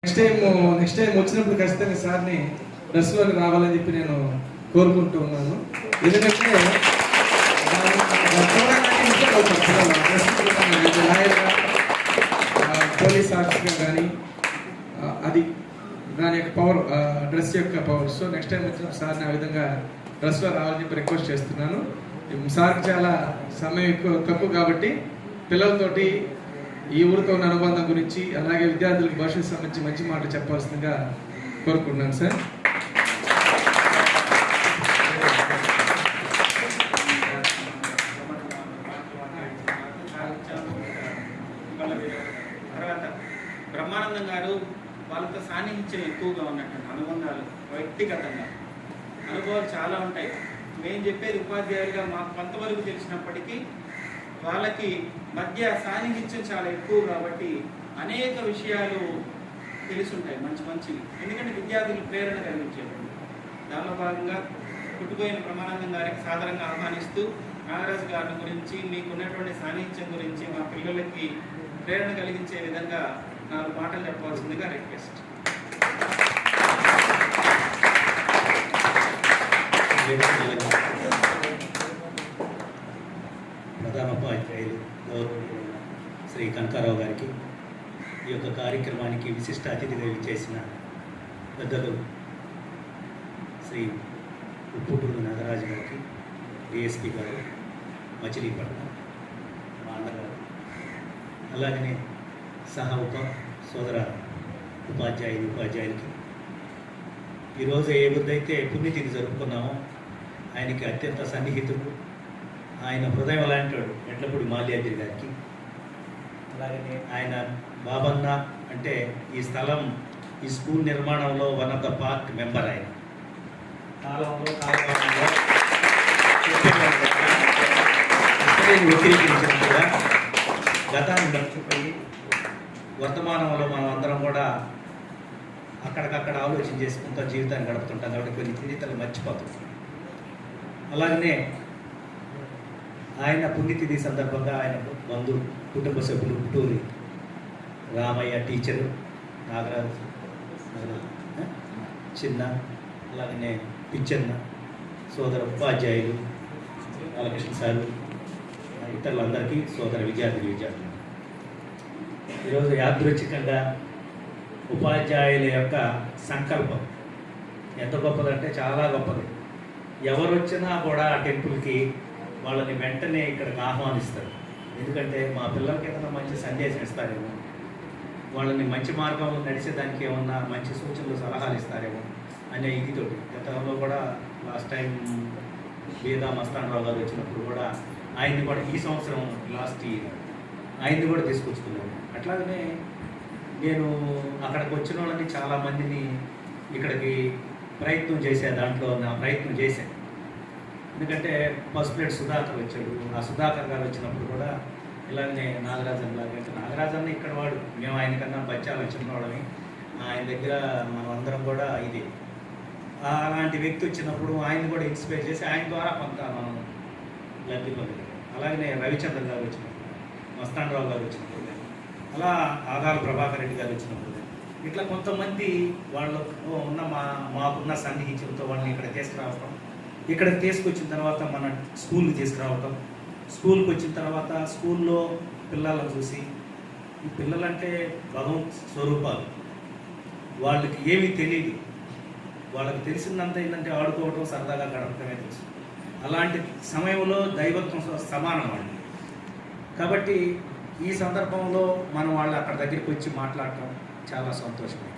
Next time వచ్చినప్పుడు ఖచ్చితంగా సార్ని డ్రెస్లోకి రావాలని చెప్పి నేను కోరుకుంటూ ఉన్నాను. ఎందుకంటే లాయర్గా పోలీస్ ఆఫీసర్గా కానీ అది దాని యొక్క పవర్, డ్రెస్ యొక్క పవర్. సో నెక్స్ట్ టైం వచ్చినప్పుడు సార్ని ఆ విధంగా డ్రెస్లో రావాలని చెప్పి రిక్వెస్ట్ చేస్తున్నాను. సార్కి చాలా సమయం తక్కువ కాబట్టి పిల్లలతోటి ఈ ఊరితో ఉన్న అనుబంధం గురించి అలాగే విద్యార్థులకు భవిష్యత్తు సంబంధించి మంచి మాటలు చెప్పాల్సిందిగా కోరుకుంటున్నాను సార్. తర్వాత బ్రహ్మానందం గారు వాళ్ళతో సాన్నిహిత్యం ఎక్కువగా ఉన్నటువంటి అనుబంధాలు, వ్యక్తిగతంగా అనుభవాలు చాలా ఉంటాయి. మేము చెప్పేది ఉపాధ్యాయులుగా మాకు కొంతవరకు తెలిసినప్పటికీ వాళ్ళకి మధ్య సాన్నిహిత్యం చాలా ఎక్కువ కాబట్టి అనేక విషయాలు తెలుసుంటాయి మంచివి. ఎందుకంటే విద్యార్థులు ప్రేరణ కలిగించేటువంటి దానిలో భాగంగా పుట్టుపోయిన బ్రహ్మానందం గారికి సాధారణంగా ఆహ్వానిస్తూ నాగరాజు గారి గురించి మీకున్నటువంటి సాన్నిహిత్యం గురించి మా పిల్లలకి ప్రేరణ కలిగించే విధంగా 4 మాటలు చెప్పవలసిందిగా రిక్వెస్ట్. ప్రధానోపాధ్యాయులు శ్రీ కనకారావు గారికి, ఈ యొక్క కార్యక్రమానికి విశిష్ట అతిథిగా చేసిన పెద్దలు శ్రీ ఉప్పుటూరు నాగరాజు గారికి, డిఎస్పి గారు, మచిలీపట్నం మా అన్నగారు, అలాగనే సోదర ఉపాధ్యాయులకి ఈరోజు ఏ వద్దైతే పుణ్యతిథి జరుపుకున్నామో ఆయనకి అత్యంత సన్నిహితుడు, ఆయన హృదయం లాంటివాడు ఎట్లపూడి మాల్యాద్రి గారికి, అలాగనే ఆయన బాబన్న అంటే ఈ స్థలం, ఈ స్కూల్ నిర్మాణంలో one of the part member. ఆయన కాలంలో వ్యతిరేకించినట్టుగా గతాన్ని మర్చిపోయి వర్తమానంలో మనం అందరం కూడా అక్కడికక్కడ ఆలోచన చేసుకుంటూ జీవితాన్ని గడుపుతుంటాం కాబట్టి కొన్ని తిథితలు మర్చిపోతుంటాం. అలాగనే ఆయన పుణ్యతిథి సందర్భంగా ఆయన కుటుంబ సభ్యులు పుట్టూరి రామయ్య టీచరు, నాగరాజు చిన్న, అలాగనే పిచ్చన్న, సోదర ఉపాధ్యాయులు బాలకృష్ణ సారు, ఇతరులందరికీ, సోదర విద్యార్థులు ఈరోజు యాదృచ్ఛికంగా ఉపాధ్యాయుల యొక్క సంకల్పం ఎంత గొప్పదంటే చాలా గొప్పది. ఎవరు వచ్చినా కూడా ఆ టెంపుల్కి వాళ్ళని వెంటనే ఇక్కడికి ఆహ్వానిస్తారు. ఎందుకంటే మా పిల్లలకి ఏదైనా మంచి సందేశం ఇస్తారేమో, వాళ్ళని మంచి మార్గంలో నడిచేదానికి ఏమన్నా మంచి సూచనలు సలహాలు ఇస్తారేమో అనే ఇదితోటి. గతంలో కూడా లాస్ట్ టైం బీదా మస్తానరావు గారు వచ్చినప్పుడు కూడా ఆయన్ని కూడా, ఈ సంవత్సరం లాస్ట్ ఇయర్ ఆయన్ని కూడా తీసుకొచ్చుకున్నాను. అట్లాగనే నేను అక్కడికి వచ్చిన వాళ్ళని చాలామందిని ఇక్కడికి ప్రయత్నం చేసే దాంట్లో నా ప్రయత్నం చేశాను. ఎందుకంటే ఫస్ట్ ప్లేట్ సుధాకర్ వచ్చాడు, ఆ సుధాకర్ గారు వచ్చినప్పుడు కూడా ఇలాగనే నాగరాజన్ లాగా, అంటే నాగరాజన్ ఇక్కడ వాడు, మేము ఆయనకన్నా బచ్చాలు చిన్నవాళ్ళని, ఆయన దగ్గర మనం అందరం కూడా ఇది అలాంటి వ్యక్తి వచ్చినప్పుడు ఆయన కూడా ఇన్స్పైర్ చేసి ఆయన ద్వారా కొంత మనం లబ్ధి పొందాం. అలాగనే రవిచంద్ర గారు వచ్చినప్పుడు, మస్తానరావు గారు వచ్చినప్పుడు, అలా ఆదాల ప్రభాకర్ రెడ్డి గారు వచ్చినప్పుడు, ఇట్లా కొంతమంది వాళ్ళు ఉన్న మాకున్న సన్నిహిత్యంతో వాళ్ళని ఇక్కడ తీసుకురావటం, ఇక్కడ తీసుకొచ్చిన తర్వాత మన స్కూల్కి తీసుకురావటం, స్కూల్కి వచ్చిన తర్వాత స్కూల్లో పిల్లలను చూసి, ఈ పిల్లలంటే భగవంత్ స్వరూపాలు, వాళ్ళకి ఏమీ తెలియదు, వాళ్ళకి తెలిసిందంతా ఏంటంటే ఆడుకోవటం, సరదాగా గడపటమే తెలుసు. అలాంటి సమయంలో దైవత్వం సమానం వాళ్ళు. కాబట్టి ఈ సందర్భంలో మనం వాళ్ళు అక్కడ దగ్గరికి వచ్చి మాట్లాడటం చాలా సంతోషమే.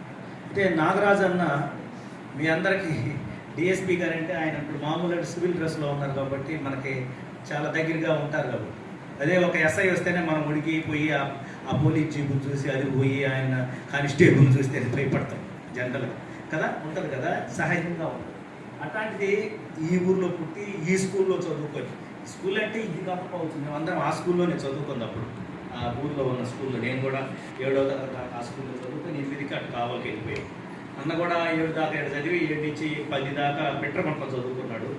అయితే నాగరాజు అన్న మీ అందరికీ డిఎస్పీ గారు అంటే ఆయన ఇప్పుడు మామూలుగా సివిల్ డ్రెస్లో ఉన్నారు కాబట్టి మనకి చాలా దగ్గరగా ఉంటారు. కాబట్టి అదే ఒక ఎస్ఐ వస్తేనే మనం ఉడికిపోయి ఆ పోలీస్ జీబుని చూసి అది పోయి ఆయన కానిస్టేబుల్ని చూస్తే భయపడతాం జనరల్గా కదా, ఉంటుంది కదా, సహజంగా ఉంటుంది. అట్లాంటిది ఈ ఊర్లో పుట్టి ఈ స్కూల్లో చదువుకొని, స్కూల్ అంటే ఇది కాకపోవచ్చు, మేము అందరం ఆ స్కూల్లోనే చదువుకున్నప్పుడు, ఆ ఊర్లో ఉన్న స్కూల్లో నేను కూడా 7వ తరగతి దాకా ఆ స్కూల్లో చదువుకొని 8కి అటు కావాలకి వెళ్ళిపోయాను. అన్న కూడా 7 దాకా చదివి 7 నుంచి 10 దాకా పెట్రమంటలో చదువుకున్నాడు.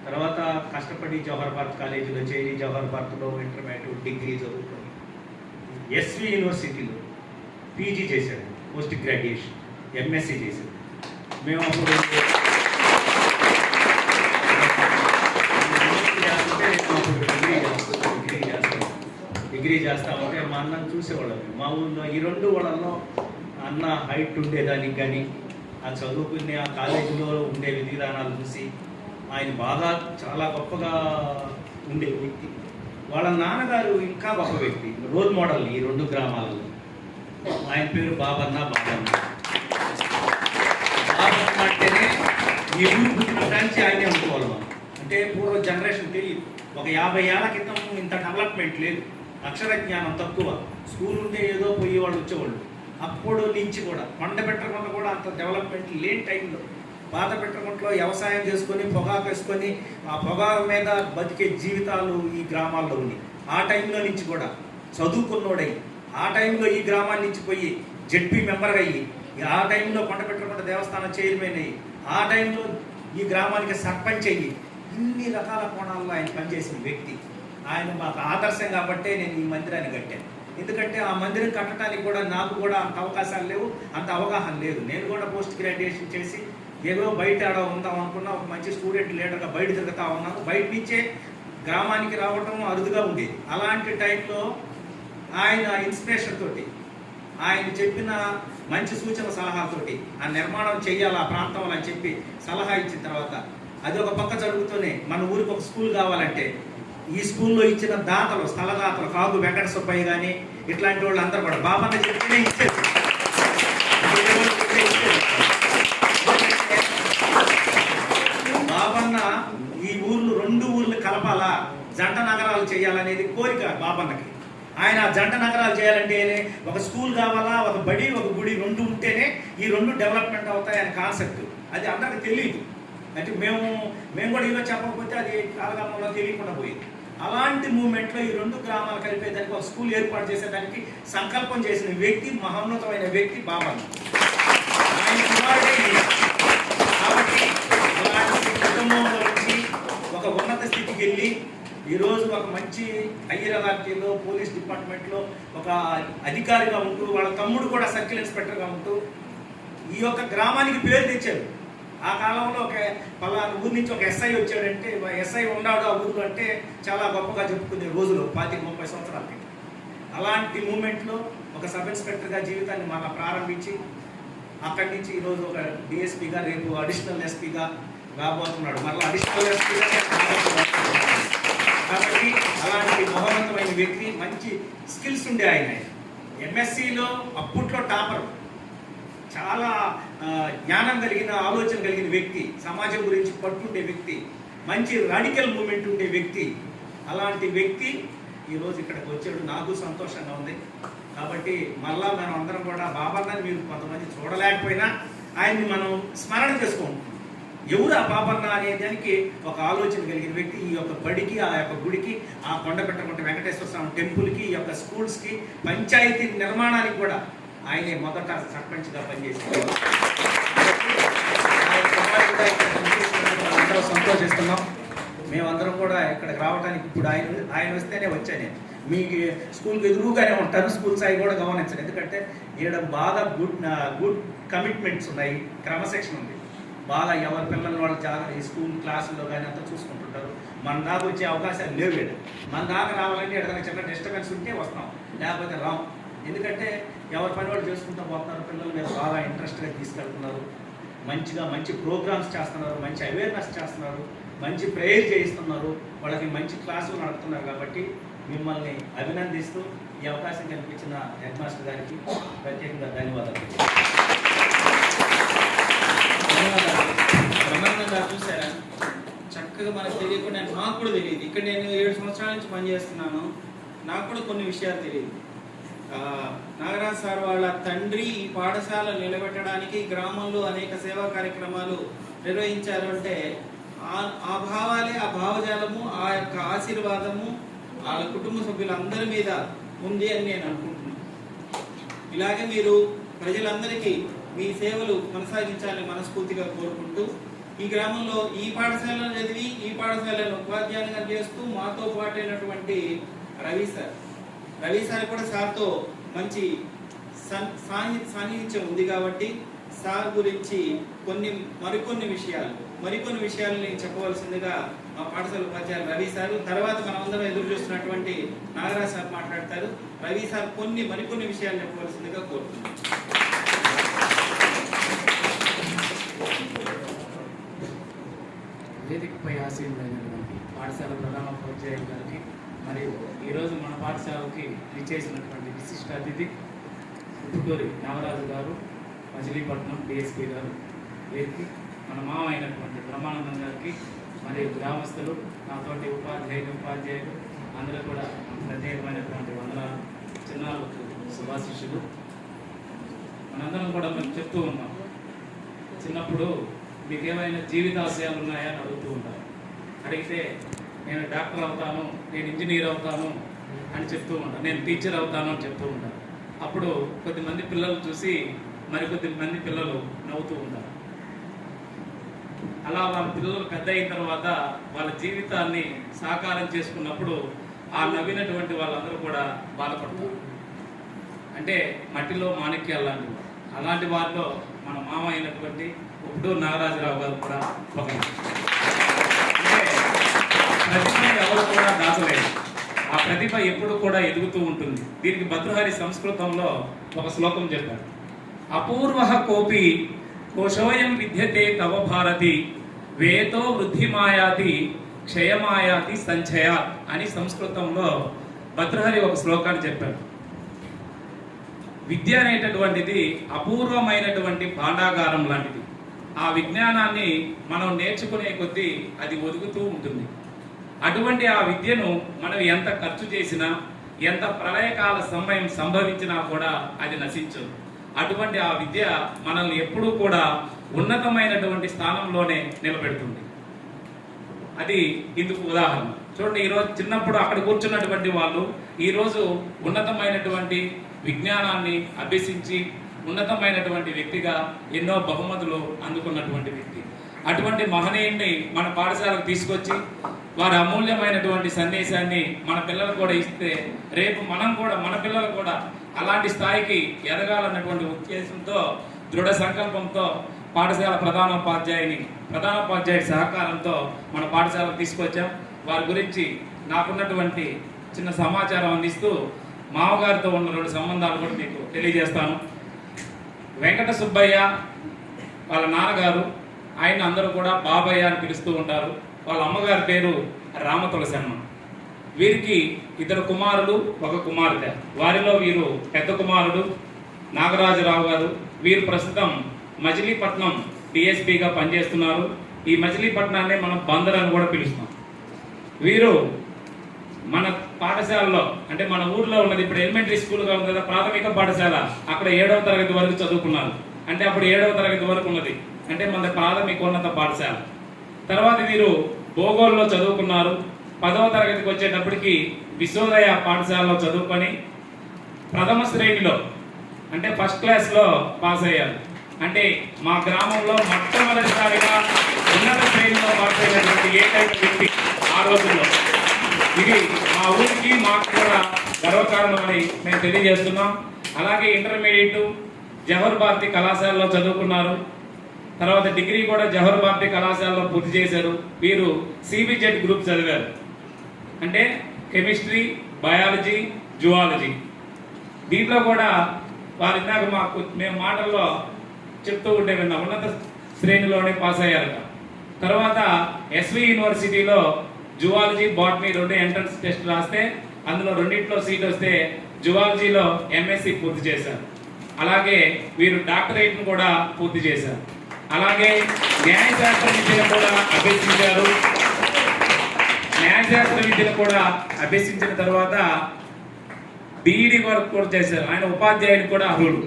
తర్వాత కష్టపడి జవహర్ భారత్ కాలేజీలో చేరి జవహర్ భారత్లో ఇంటర్మీడియట్ డిగ్రీ చదువుకొని ఎస్వి యూనివర్సిటీలో పీజీ చేశాడు. పోస్ట్ గ్రాడ్యుయేషన్ ఎంఎస్సీ చేసింది. మేము అప్పుడు డిగ్రీ చేస్తా ఉంటే మా అన్నను చూసేవాళ్ళం. మా ఊళ్ళో ఈ 2 ఊళ్ళల్లో అన్న హైట్ ఉండేదానికి కానీ ఆ చదువుకునే ఆ కాలేజీలో ఉండే విధి విధానాలు చూసి ఆయన బాగా చాలా గొప్పగా ఉండే వ్యక్తి. వాళ్ళ నాన్నగారు ఇంకా గొప్ప వ్యక్తి, రోల్ మోడల్ ఈ 2 గ్రామాలలో. ఆయన పేరు బాబన్న. బాబన్న అంటేనే ఈ ఊరు పుట్టిన నుంచి ఆయనే అనుకోవాలి మనం. అంటే పూర్వ జనరేషన్ తెలియదు. ఒక 50 ఏళ్ల క్రితం ఇంత డెవలప్మెంట్ లేదు, అక్షర జ్ఞానం తక్కువ, స్కూల్ ఉంటే ఏదో పోయి వాళ్ళు వచ్చేవాళ్ళు. అప్పుడు నుంచి కూడా కొండ పెట్టకుండా కూడా అంత డెవలప్మెంట్ లేని టైంలో పాత పెట్టకుంటలో వ్యవసాయం చేసుకొని పొగాకు వేసుకొని ఆ పొగాకు మీద బతికే జీవితాలు ఈ గ్రామాల్లో ఉన్నాయి. ఆ టైంలో నుంచి కూడా చదువుకున్నోడై ఆ టైంలో ఈ గ్రామాన్ని నుంచి పోయి జెడ్పీ మెంబర్ అయ్యి ఆ టైంలో కొండ పెట్టకుండా దేవస్థానం చైర్మన్ అయ్యి ఆ టైంలో ఈ గ్రామానికి సర్పంచ్ అయ్యి ఇన్ని రకాల కోణాల్లో ఆయన పనిచేసిన వ్యక్తి. ఆయన మాకు ఆదర్శం కాబట్టే నేను ఈ మందిరాన్ని కట్టాను. ఎందుకంటే ఆ మందిరం కట్టడానికి కూడా నాకు కూడా అంత అవకాశాలు లేవు, అంత అవగాహన లేదు. నేను కూడా పోస్ట్ గ్రాడ్యుయేషన్ చేసి ఏదో బయట ఆడ ఉందాం అనుకున్నా, ఒక మంచి స్టూడెంట్ లీడర్గా బయట తిరుగుతా ఉన్నాను. బయట నుంచే గ్రామానికి రావటం అరుదుగా ఉండేది. అలాంటి టైంలో ఆయన ఇన్స్పిరేషన్ తోటి, ఆయన చెప్పిన మంచి సూచన సలహాలతోటి ఆ నిర్మాణం చెయ్యాలి ఆ ప్రాంతంలో అని చెప్పి సలహా ఇచ్చిన తర్వాత అది ఒక పక్క జరుగుతూనే మన ఊరికి ఒక స్కూల్ కావాలంటే ఈ స్కూల్లో ఇచ్చిన దాతలు, స్థలదాతలు కాగు వెంకట సుబ్బయ్య కానీ ఇట్లాంటి వాళ్ళు అందరూ కూడా బాబన్న చెప్తేనే ఇచ్చేది. బాబన్న ఈ ఊర్లు 2 ఊర్లు కలపాలా, జంట నగరాలు చేయాలనేది కోరిక బాబన్నకి. ఆయన జంట నగరాలు చేయాలంటే ఒక స్కూల్ కావాలా, ఒక బడి, ఒక గుడి 2 ఉంటేనే ఈ 2 డెవలప్మెంట్ అవుతాయనే కాన్సెప్ట్. అది అందరికి తెలియదు. అంటే మేము కూడా ఈరోజు చెప్పకపోతే అది కాలగమనంలో తెలియకుండా పోయింది. అలాంటి మూమెంట్లో ఈ 2 గ్రామాలు కలిపేదానికి ఒక స్కూల్ ఏర్పాటు చేసేదానికి సంకల్పం చేసిన వ్యక్తి, మహోన్నతమైన వ్యక్తి బాబన్న. ఆయన కుమారుడే కాబట్టి అలాంటి కుటుంబంలో వచ్చి ఒక ఉన్నత స్థితికి వెళ్ళి ఈరోజు ఒక మంచి హైరార్కీలో పోలీస్ డిపార్ట్మెంట్లో ఒక అధికారిగా ఉంటూ, వాళ్ళ తమ్ముడు కూడా సర్కిల్ ఇన్స్పెక్టర్గా ఉంటూ ఈ యొక్క గ్రామానికి పేరు తెచ్చారు. ఆ కాలంలో ఒక పలానా ఊరి నుంచి ఒక ఎస్ఐ వచ్చాడంటే, ఎస్ఐ ఉన్నాడు ఆ ఊరు అంటే చాలా గొప్పగా చెప్పుకునే రోజులు 25-30 సంవత్సరాల క్రితం. అలాంటి మూమెంట్లో ఒక సబ్ ఇన్స్పెక్టర్గా జీవితాన్ని మళ్ళీ ప్రారంభించి అక్కడి నుంచి ఈరోజు ఒక డిఎస్పీగా, రేపు అడిషనల్ ఎస్పీగా రాబోతున్నాడు. మళ్ళీ అడిషనల్ ఎస్పీగా కాబట్టి అలాంటి మహోన్నతమైన వ్యక్తి, మంచి స్కిల్స్ ఉండే ఆయన. ఎంఎస్సిలో అప్పట్లో టాపర్, చాలా జ్ఞానం కలిగిన, ఆలోచన కలిగిన వ్యక్తి, సమాజం గురించి పట్టుండే వ్యక్తి, మంచి రాడికల్ మూమెంట్ ఉండే వ్యక్తి. అలాంటి వ్యక్తి ఈరోజు ఇక్కడికి వచ్చాడు. నాకు సంతోషంగా ఉంది. కాబట్టి మళ్ళా మనం అందరం కూడా బాబన్నని మీరు కొంతమంది చూడలేకపోయినా ఆయన్ని మనం స్మరణ చేసుకుంటాం. ఎవరు ఆ బాబన్న అనే దానికి ఒక ఆలోచన కలిగిన వ్యక్తి. ఈ యొక్క బడికి, ఆ యొక్క గుడికి, ఆ కొండపెట్టకుంట వెంకటేశ్వర స్వామి టెంపుల్కి, ఈ యొక్క స్కూల్స్కి, పంచాయతీ నిర్మాణానికి కూడా ఆయనే మొదట సర్పంచ్గా పనిచేసింది. అందరూ సంతోషిస్తున్నాం. మేమందరం కూడా ఇక్కడికి రావడానికి ఇప్పుడు ఆయన వస్తేనే వచ్చాను. నేను మీకు స్కూల్కి ఎదురుగానే ఉంటాను. స్కూల్ స్థాయి కూడా గమనించాను. ఎందుకంటే ఈడ బాగా గుడ్ కమిట్మెంట్స్ ఉన్నాయి, క్రమశిక్షణ ఉంది. బాగా ఎవరి పిల్లలు వాళ్ళు చాలా ఈ స్కూల్ క్లాసుల్లో కానీ అంతా చూసుకుంటుంటారు. మన దాకా వచ్చే అవకాశాలు లేవు. మన దాకా రావాలంటే ఏదైనా చిన్న డిస్టర్బెన్స్ ఉంటే వస్తాం, లేకపోతే రాం. ఎందుకంటే ఎవరి పని వాళ్ళు చేసుకుంటూ పోతున్నారు. పిల్లల మీద బాగా ఇంట్రెస్ట్గా తీసుకెళ్తున్నారు. మంచి ప్రోగ్రామ్స్ చేస్తున్నారు, మంచి అవేర్నెస్ చేస్తున్నారు, మంచి ప్రేయర్ చేయిస్తున్నారు, వాళ్ళకి మంచి క్లాసులు నడుపుతున్నారు. కాబట్టి మిమ్మల్ని అభినందిస్తూ ఈ అవకాశం కల్పించిన హెడ్ మాస్టర్ గారికి ప్రత్యేకంగా ధన్యవాదాలు. బ్రహ్మానందంగా చూసారా, చక్కగా మనకు తెలియకుండా, నాకు కూడా తెలియదు. ఇక్కడ నేను 7 సంవత్సరాల నుంచి పనిచేస్తున్నాను. నాకు కూడా కొన్ని విషయాలు తెలియదు. నాగరాజ్ సార్ వాళ్ళ తండ్రి ఈ పాఠశాల నిలబెట్టడానికి గ్రామంలో అనేక సేవా కార్యక్రమాలు నిర్వహించారు అంటే ఆ భావాలే, ఆ భావజాలము, ఆ యొక్క ఆశీర్వాదము వాళ్ళ కుటుంబ సభ్యులందరి మీద ఉంది అని నేను అనుకుంటున్నాను. ఇలాగే మీరు ప్రజలందరికీ మీ సేవలు కొనసాగించాలని మనస్ఫూర్తిగా కోరుకుంటూ, ఈ గ్రామంలో ఈ పాఠశాలను చదివి ఈ పాఠశాలను ఉపాధ్యాయునిగా చేస్తూ మాతో పాటైనటువంటి రవి సార్ కూడా సార్తో మంచి సాన్నిహిత్యం ఉంది కాబట్టి సార్ గురించి మరికొన్ని విషయాలు నేను చెప్పవలసిందిగా మా పాఠశాల ఉపాధ్యాయులు రవి సార్, తర్వాత మనమందరం ఎదురు చూస్తున్నటువంటి నాగరాజ్ సార్ మాట్లాడతారు. రవి సార్ మరికొన్ని విషయాలు చెప్పవలసిందిగా కోరుతున్నాను. వేదికపై ఆశీర్వైనటువంటి పాఠశాల ప్రధానోపాధ్యాయులు గారికి మరియు ఈరోజు మన పాఠశాలకి విచ్చేసినటువంటి విశిష్ట అతిథి పుట్టూరి నాగరాజు గారు, మచిలీపట్నం డిఎస్పీ గారు, వీరికి మన మామ అయినటువంటి బ్రహ్మానందం గారికి మరియు గ్రామస్తులు, నాతోటి ఉపాధ్యాయులు అందరూ కూడా ప్రత్యేకమైనటువంటి వందనాలు. చిన్నారులకు శుభాశిష్యులు. మనందరం కూడా మేము చెప్తూ ఉన్నాం, చిన్నప్పుడు మీకు ఏమైనా జీవితాశయాలు ఉన్నాయా అని అడుగుతూ ఉంటారు. అడిగితే నేను డాక్టర్ అవుతాను, నేను ఇంజనీర్ అవుతాను అని చెప్తూ ఉంటాను, నేను టీచర్ అవుతాను అని చెప్తూ ఉంటాను. అప్పుడు కొద్దిమంది పిల్లలు చూసి మరికొద్ది మంది పిల్లలు నవ్వుతూ ఉంటారు. అలా వాళ్ళ పిల్లలు పెద్ద అయిన తర్వాత వాళ్ళ జీవితాన్ని సాకారం చేసుకున్నప్పుడు ఆ నవ్వినటువంటి వాళ్ళందరూ కూడా బాధపడతారు. అంటే మట్టిలో మాణిక్యాలు లాంటివి. అలాంటి వారిలో మన మామ అయినటువంటి పుట్టూరు నాగరాజరావు గారు కూడా ఒక. అంటే ప్రతిభ ఎవరు కూడా దాచలేదు, ఆ ప్రతిభ ఎప్పుడు కూడా ఎదుగుతూ ఉంటుంది. దీనికి భర్తృహరి సంస్కృతంలో ఒక శ్లోకం చెప్పారు. అపూర్వ కోపి కోశోయం విద్యతే తవ భారతి వేతో వృద్ధిమాయాతి క్షయమాయాతి సంచయ అని సంస్కృతంలో భర్తృహరి ఒక శ్లోకాన్ని చెప్పారు. విద్య అనేటటువంటిది అపూర్వమైనటువంటి భాండాగారం లాంటిది. ఆ విజ్ఞానాన్ని మనం నేర్చుకునే కొద్దీ అది ఒదుగుతూ ఉంటుంది. అటువంటి ఆ విద్యను మనం ఎంత ఖర్చు చేసినా, ఎంత ప్రళయకాల సమయం సంభవించినా కూడా అది నశించదు. అటువంటి ఆ విద్య మనల్ని ఎప్పుడూ కూడా ఉన్నతమైనటువంటి స్థానంలోనే నిలబెడుతుంది. అది ఇందుకు ఉదాహరణ. చూడండి, ఈరోజు చిన్నప్పుడు అక్కడ కూర్చున్నటువంటి వాళ్ళు ఈరోజు ఉన్నతమైనటువంటి విజ్ఞానాన్ని అభ్యసించి ఉన్నతమైనటువంటి వ్యక్తిగా ఎన్నో బహుమతులు అందుకున్నటువంటి వ్యక్తి. అటువంటి మహనీయుడిని మన పాఠశాలకు తీసుకొచ్చి వారి అమూల్యమైనటువంటి సందేశాన్ని మన పిల్లలు కూడా ఇస్తే రేపు మన పిల్లలు కూడా అలాంటి స్థాయికి ఎదగాలన్నటువంటి ఉద్దేశంతో, దృఢ సంకల్పంతో పాఠశాల ప్రధానోపాధ్యాయుడి సహకారంతో మన పాఠశాలకు తీసుకొచ్చాం. వారి గురించి నాకున్నటువంటి చిన్న సమాచారం అందిస్తూ మామగారితో ఉన్న 2 సంబంధాలు కూడా మీకు తెలియజేస్తాను. వెంకట సుబ్బయ్య వాళ్ళ నాన్నగారు, ఆయన అందరూ కూడా బాబయ్య అని పిలుస్తూ ఉంటారు. వాళ్ళ అమ్మగారి పేరు రామతులసమ్మ. వీరికి 2 కుమారులు, 1 కుమార్తె. వారిలో వీరు పెద్ద కుమారుడు నాగరాజరావు గారు. వీరు ప్రస్తుతం మచిలీపట్నం డిఎస్పీగా పనిచేస్తున్నారు. ఈ మచిలీపట్నాన్ని మనం బందర్ అని కూడా పిలుస్తాం. వీరు మన పాఠశాలలో, అంటే మన ఊర్లో ఉన్నది ఇప్పుడు ఎలిమెంటరీ స్కూల్గా ఉంది కదా, ప్రాథమిక పాఠశాల, అక్కడ 7వ తరగతి వరకు చదువుకున్నారు. అంటే అప్పుడు 7వ తరగతి వరకు ఉన్నది, అంటే మన ప్రాథమికోన్నత పాఠశాల. తర్వాత వీరు భోగోల్లో చదువుకున్నారు. 10వ తరగతికి వచ్చేటప్పటికి విశ్వోదయ పాఠశాలలో చదువుకొని ప్రథమ శ్రేణిలో, అంటే ఫస్ట్ క్లాస్లో పాస్ అయ్యారు. అంటే మా గ్రామంలో మొట్టమొదటిసారిగా ఉన్నత శ్రేణిలో పాస్ అయినటువంటి ఏకైక వ్యక్తి ఆ రోజుల్లో. ఇది మా ఊరికి మాకు కూడా గర్వకారణమని మేము తెలియజేస్తున్నాం. అలాగే ఇంటర్మీడియట్ జవహర్ భారతి కళాశాలలో చదువుకున్నారు. తర్వాత డిగ్రీ కూడా జవహర్ భారతి కళాశాలలో పూర్తి చేశారు. వీరు సిబిజెడ్ గ్రూప్ చదివారు, అంటే కెమిస్ట్రీ, బయాలజీ, జువాలజీ. దీంట్లో కూడా వారు ఇందాక మేము మాటల్లో చెప్తూ ఉంటే విన్నా, ఉన్నత శ్రేణిలోనే పాస్ అయ్యారు. తర్వాత ఎస్వి యూనివర్సిటీలో జువాలజీ, బాటనీ 2 ఎంట్రన్స్ టెస్ట్ రాస్తే అందులో 2 సీట్ వస్తే జువాలజీలో ఎంఎస్సి పూర్తి చేశారు. అలాగే వీరు డాక్టరేట్ను కూడా పూర్తి చేశారు. అలాగే న్యాయశాస్త్ర విద్యను కూడా అభ్యసించారు. న్యాయశాస్త్ర విద్యను కూడా అభ్యసించిన తర్వాత బీఈడి వర్క్ కూడా చేశారు. ఆయన ఉపాధ్యాయులు కూడా అర్హులు.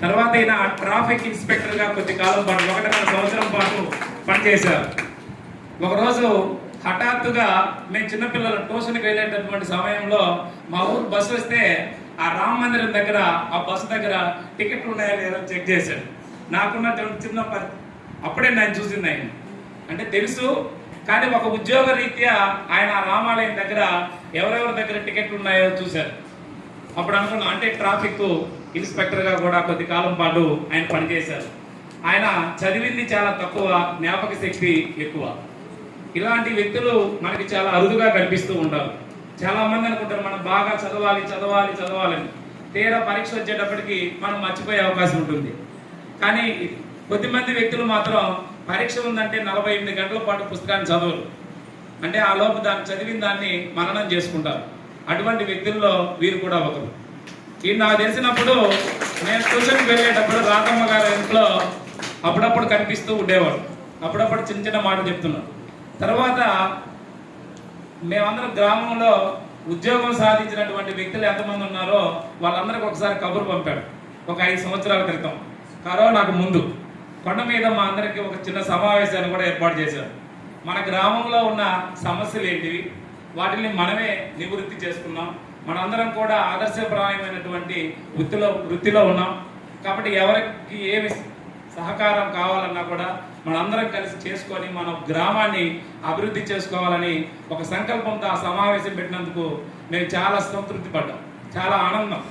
తర్వాత ఈయన ట్రాఫిక్ ఇన్స్పెక్టర్గా కొద్ది కాలం పాటు 1.5 సంవత్సరం పాటు పనిచేశారు. ఒకరోజు హఠాత్తుగా మేము చిన్నపిల్లలు ట్యూషన్కి వెళ్ళేటటువంటి సమయంలో మా ఊరు బస్సు వస్తే ఆ రామ మందిరం దగ్గర, ఆ బస్సు దగ్గర టికెట్లు ఉన్నాయా లేదా చెక్ చేశాడు. నాకున్నటువంటి చిన్న అప్పుడే నేను చూసింది ఆయన. అంటే తెలుసు, కానీ ఒక ఉద్యోగ రీత్యా ఆయన రామాలయం దగ్గర ఎవరెవరి దగ్గర టికెట్లు ఉన్నాయో చూశారు. అప్పుడు అనుకున్నాం, అంటే ట్రాఫిక్ ఇన్స్పెక్టర్గా కూడా కొద్ది కాలం పాటు ఆయన పనిచేశారు. ఆయన చదివింది చాలా తక్కువ, జ్ఞాపక శక్తి ఎక్కువ. ఇలాంటి వ్యక్తులు మనకి చాలా అరుదుగా కనిపిస్తూ ఉంటారు. చాలా మంది అనుకుంటారు మనం బాగా చదవాలి చదవాలి చదవాలని. తీరా పరీక్ష వచ్చేటప్పటికి మనం మర్చిపోయే అవకాశం ఉంటుంది. కానీ కొద్దిమంది వ్యక్తులు మాత్రం పరీక్ష ఉందంటే 48 గంటల పాటు పుస్తకాన్ని చదవరు. అంటే ఆ లోపు దాన్ని చదివిన దాన్ని మననం చేసుకుంటారు. అటువంటి వ్యక్తుల్లో వీరు కూడా ఒకరు. ఈ నాకు తెలిసినప్పుడు నేను ట్యూషన్కి వెళ్ళేటప్పుడు రాధమ్మ గారి ఇంట్లో అప్పుడప్పుడు కనిపిస్తూ ఉండేవాడు. అప్పుడప్పుడు చిన్న చిన్న మాటలు చెప్తున్నాడు. తర్వాత మేమందరం గ్రామంలో ఉద్యోగం సాధించినటువంటి వ్యక్తులు ఎంతమంది ఉన్నారో వాళ్ళందరికీ ఒకసారి కబురు పంపాడు. ఒక 5 సంవత్సరాల క్రితం కరోనాకు ముందు కొండ మీద మా అందరికీ ఒక చిన్న సమావేశాన్ని కూడా ఏర్పాటు చేశారు. మన గ్రామంలో ఉన్న సమస్యలు ఏంటివి, వాటిని మనమే నివృత్తి చేసుకున్నాం. మనందరం కూడా ఆదర్శప్రాయమైనటువంటి వృత్తిలో ఉన్నాం. కాబట్టి ఎవరికి ఏమి సహకారం కావాలన్నా కూడా మనందరం కలిసి చేసుకొని మన గ్రామాన్ని అభివృద్ధి చేసుకోవాలని ఒక సంకల్పంతో ఆ సమావేశం పెట్టినందుకు మేము చాలా సంతృప్తి పడ్డాం, చాలా ఆనందం.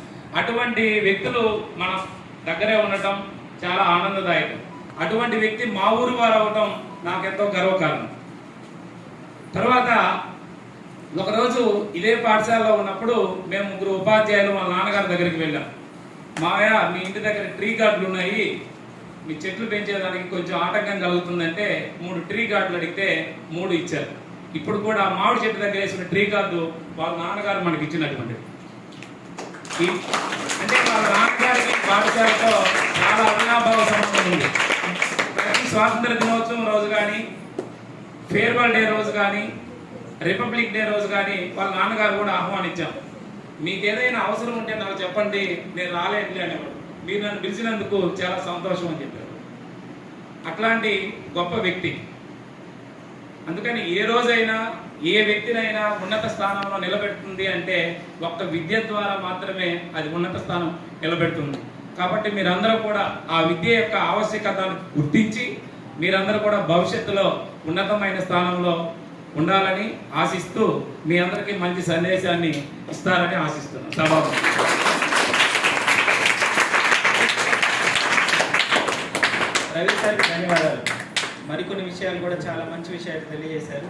అటువంటి వ్యక్తులు మన దగ్గరే ఉండటం చాలా ఆనందదాయకం. అటువంటి వ్యక్తి మా ఊరు వారు అవటం నాకెంతో గర్వకారణం. తర్వాత ఒకరోజు ఇదే పాఠశాలలో ఉన్నప్పుడు మేము 3 ఉపాధ్యాయులు వాళ్ళ నాన్నగారి దగ్గరికి వెళ్ళాం. మావయ్య, మీ ఇంటి దగ్గర ట్రీ గార్డులు ఉన్నాయి, మీ చెట్లు పెంచేదానికి కొంచెం ఆటంకం కలుగుతుందంటే 3 ట్రీ గార్డులు అడిగితే 3 ఇచ్చారు. ఇప్పుడు కూడా మామిడి చెట్టు దగ్గర వేసిన ట్రీ గార్డు వాళ్ళ నాన్నగారు మనకి ఇచ్చినటువంటి. అంటే వాళ్ళ నాన్నగారికి పాఠశాలతో చాలా అవినాభావ సంబంధం ఉంది. ప్రతి స్వాతంత్ర దినోత్సవం రోజు కానీ, ఫేర్వెల్ డే రోజు కానీ, రిపబ్లిక్ డే రోజు కానీ వాళ్ళ నాన్నగారు కూడా ఆహ్వానించాం. మీకు ఏదైనా అవసరం ఉంటే నాకు చెప్పండి, నేను రాలేండి అనేవాడు. మీరు నన్ను పిలిచినందుకు చాలా సంతోషం అని చెప్పారు. అట్లాంటి గొప్ప వ్యక్తి. అందుకని ఏ రోజైనా ఏ వ్యక్తినైనా ఉన్నత స్థానంలో నిలబెడుతుంది అంటే ఒక్క విద్య ద్వారా మాత్రమే అది ఉన్నత స్థానం నిలబెడుతుంది. కాబట్టి మీరందరూ కూడా ఆ విద్య యొక్క ఆవశ్యకతను గుర్తించి మీరందరూ కూడా భవిష్యత్తులో ఉన్నతమైన స్థానంలో ఉండాలని ఆశిస్తూ మీ అందరికీ మంచి సందేశాన్ని ఇస్తారని ఆశిస్తున్నాను. సభాపతి రవి సార్కి ధన్యవాదాలు. మరికొన్ని విషయాలు కూడా చాలా మంచి విషయాలు తెలియజేశారు.